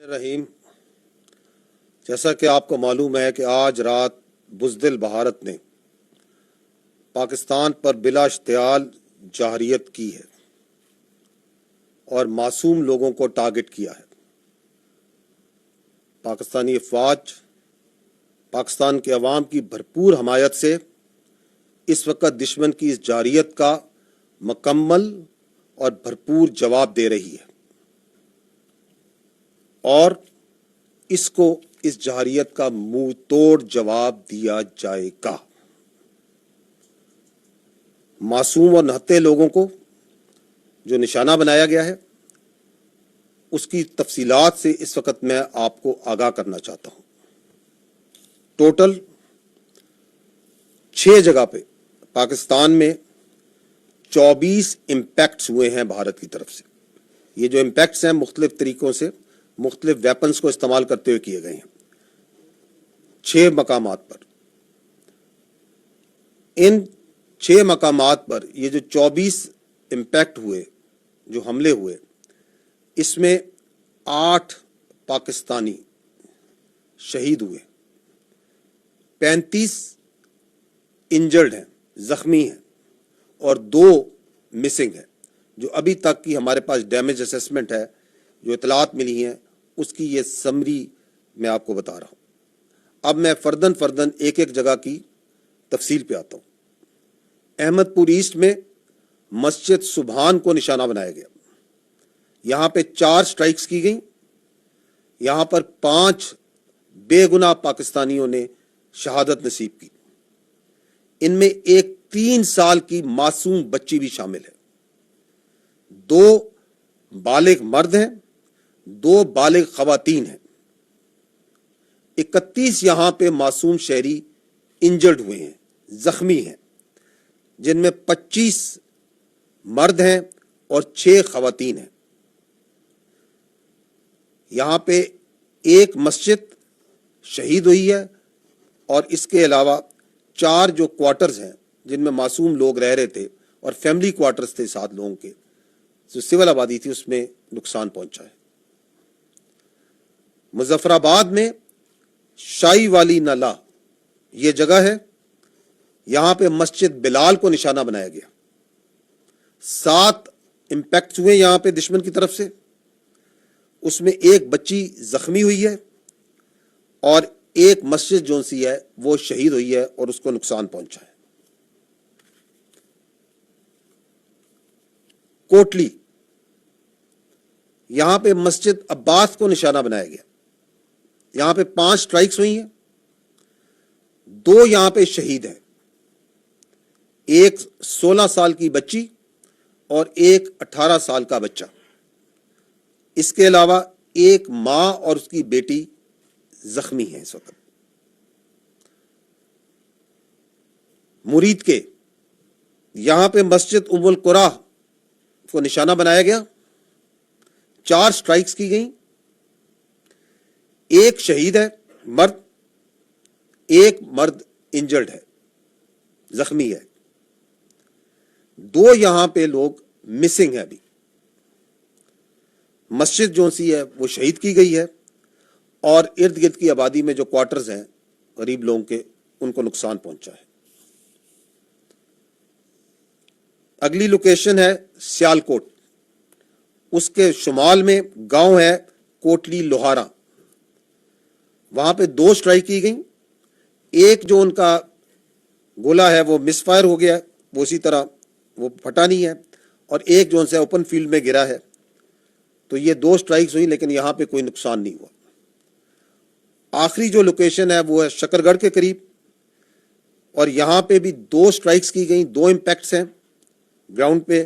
رحیم، جیسا کہ آپ کو معلوم ہے کہ آج رات بزدل بھارت نے پاکستان پر بلا اشتعال جارحیت کی ہے اور معصوم لوگوں کو ٹارگٹ کیا ہے۔ پاکستانی افواج پاکستان کے عوام کی بھرپور حمایت سے اس وقت دشمن کی اس جارحیت کا مکمل اور بھرپور جواب دے رہی ہے، اور اس جارحیت کا منہ توڑ جواب دیا جائے گا۔ معصوم اور نہتے لوگوں کو جو نشانہ بنایا گیا ہے، اس کی تفصیلات سے اس وقت میں آپ کو آگاہ کرنا چاہتا ہوں۔ ٹوٹل 6 جگہ پہ پاکستان میں 24 امپیکٹس ہوئے ہیں بھارت کی طرف سے۔ یہ جو امپیکٹس ہیں مختلف طریقوں سے مختلف ویپنز کو استعمال کرتے ہوئے کیے گئے ہیں 6 مقامات پر۔ ان 6 مقامات پر یہ جو 24 امپیکٹ ہوئے، جو حملے ہوئے، اس میں 8 پاکستانی شہید ہوئے، 35 انجرڈ ہیں، زخمی ہیں، اور 2 مسنگ ہیں۔ جو ابھی تک کی ہمارے پاس ڈیمیج اسیسمنٹ ہے، جو اطلاعات ملی ہیں، اس کی یہ سمری میں آپ کو بتا رہا ہوں۔ اب میں فردن ایک جگہ کی تفصیل پہ آتا ہوں۔ احمد پور ایسٹ میں مسجد سبحان کو نشانہ بنایا گیا۔ یہاں پہ 4 سٹرائکس کی گئیں۔ یہاں پر 5 بے گناہ پاکستانیوں نے شہادت نصیب کی۔ ان میں ایک 3 سال کی معصوم بچی بھی شامل ہے۔ 2 بالغ مرد ہیں، 2 بالغ خواتین ہیں۔ 31 یہاں پہ معصوم شہری انجرڈ ہوئے ہیں، زخمی ہیں، جن میں 25 مرد ہیں اور 6 خواتین ہیں۔ یہاں پہ ایک مسجد شہید ہوئی ہے، اور اس کے علاوہ 4 جو کوارٹرز ہیں جن میں معصوم لوگ رہ رہے تھے، اور فیملی کوارٹرز تھے 7 لوگوں کے، جو سول آبادی تھی، اس میں نقصان پہنچا ہے۔ مظفر آباد میں شائی والی نالہ یہ جگہ ہے، یہاں پہ مسجد بلال کو نشانہ بنایا گیا۔ 7 امپیکٹس ہوئے یہاں پہ دشمن کی طرف سے، اس میں ایک بچی زخمی ہوئی ہے، اور ایک مسجد جو سی ہے وہ شہید ہوئی ہے اور اس کو نقصان پہنچا ہے۔ کوٹلی، یہاں پہ مسجد عباس کو نشانہ بنایا گیا۔ یہاں پہ 5 سٹرائکس ہوئی ہیں، 2 یہاں پہ شہید ہیں، ایک 16 سال کی بچی اور ایک 18 سال کا بچہ۔ اس کے علاوہ ایک ماں اور اس کی بیٹی زخمی ہیں اس وقت۔ مرید کے یہاں پہ مسجد ام القرا کو نشانہ بنایا گیا، 4 سٹرائکس کی گئیں، ایک شہید ہے مرد، ایک مرد انجرڈ ہے، زخمی ہے، 2 یہاں پہ لوگ مسنگ ہیں ابھی۔ مسجد جو سی ہے وہ شہید کی گئی ہے، اور ارد گرد کی آبادی میں جو کوارٹرز ہیں غریب لوگوں کے، ان کو نقصان پہنچا ہے۔ اگلی لوکیشن ہے سیالکوٹ، اس کے شمال میں گاؤں ہے کوٹلی لوہارا، وہاں پہ 2 سٹرائک کی گئیں، ایک جو ان کا گولا ہے وہ مس فائر ہو گیا ہے، وہ اسی طرح وہ پھٹا نہیں ہے، اور ایک جو ان سے اوپن فیلڈ میں گرا ہے۔ تو یہ 2 سٹرائکس ہوئی، لیکن یہاں پہ کوئی نقصان نہیں ہوا۔ آخری جو لوکیشن ہے وہ ہے شکر گڑھ کے قریب، اور یہاں پہ بھی 2 سٹرائکس کی گئیں، 2 امپیکٹس ہیں گراؤنڈ پہ،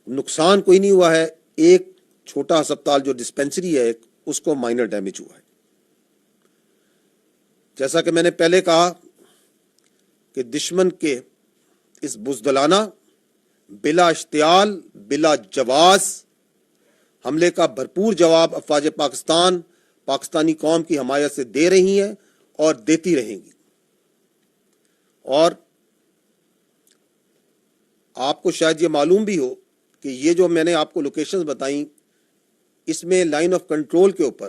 نقصان کوئی نہیں ہوا ہے۔ ایک چھوٹا ہسپتال جو ڈسپینسری ہے اس کو مائنر ڈیمیج ہوا ہے۔ جیسا کہ میں نے پہلے کہا کہ دشمن کے اس بزدلانہ، بلا اشتعال، بلا جواز حملے کا بھرپور جواب افواج پاکستان پاکستانی قوم کی حمایت سے دے رہی ہیں اور دیتی رہیں گی۔ اور آپ کو شاید یہ معلوم بھی ہو کہ یہ جو میں نے آپ کو لوکیشنز بتائیں، اس میں لائن آف کنٹرول کے اوپر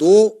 2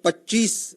25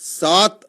7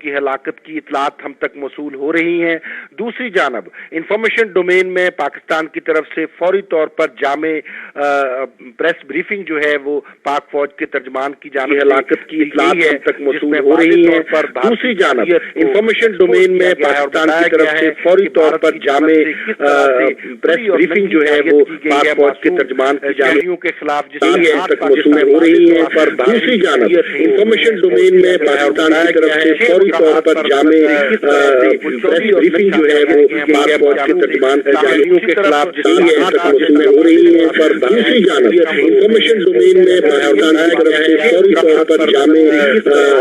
کی ہلاکت کی اطلاعات ہم تک موصول ہو رہی ہیں۔ دوسری جانب انفارمیشن ڈومین میں پاکستان کی طرف سے فوری طور پر جامع پریس بریفنگ جو ہے وہ پاک فوج کے ترجمان کی جانب سے ہلاکت کی اطلاعات ہم تک موصول ہو رہی ہیں۔ دوسری جانب انفارمیشن ڈومین میں پاکستان کی طرف سے فوری طور پر جامع پریس بریفنگ جو ہے وہ پاک فوج کے ترجمان کی جانب کے خلاف تک موصول ہو رہی ہے۔ دوسری جانب انفارمیشن ڈومین میں پاکستان کی طرف سے فوری طور پر جامع پریس بریفنگ جو ہے وہ پاک فوج کے ترجمان کی جانب کے خلاف تک موصول ہو رہی ہے۔ دوسری جانب انفارمیشن ڈومین میں پاکستان کی طرف سے فوری طور پر جامع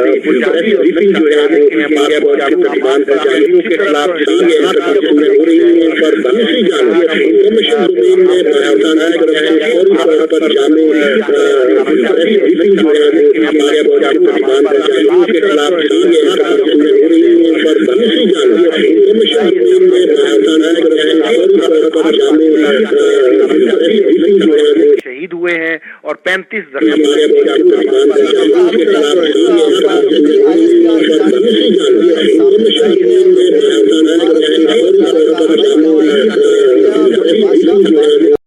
پریس بریفنگ جو ہے وہ پاک فوج کے ترجمان کی جانب کے خلاف تک موصول ہو رہی ہے۔ دوسری جانب انفارمیشن ڈومین میں پاکستان کی طرف سے فوری طور پر جامع پریس بریفنگ جو ہے وہ پاک فوج کے ترجمان کی جانب کے خلاف تک موصول ہو رہی ہے۔ دوسری جانب انفارمیشن ڈومین میں پاکستان کی طرف سے فوری طور پر جامع پریس بریفنگ جو ہے وہ شہید ہوئے ہیں اور 35 زخمی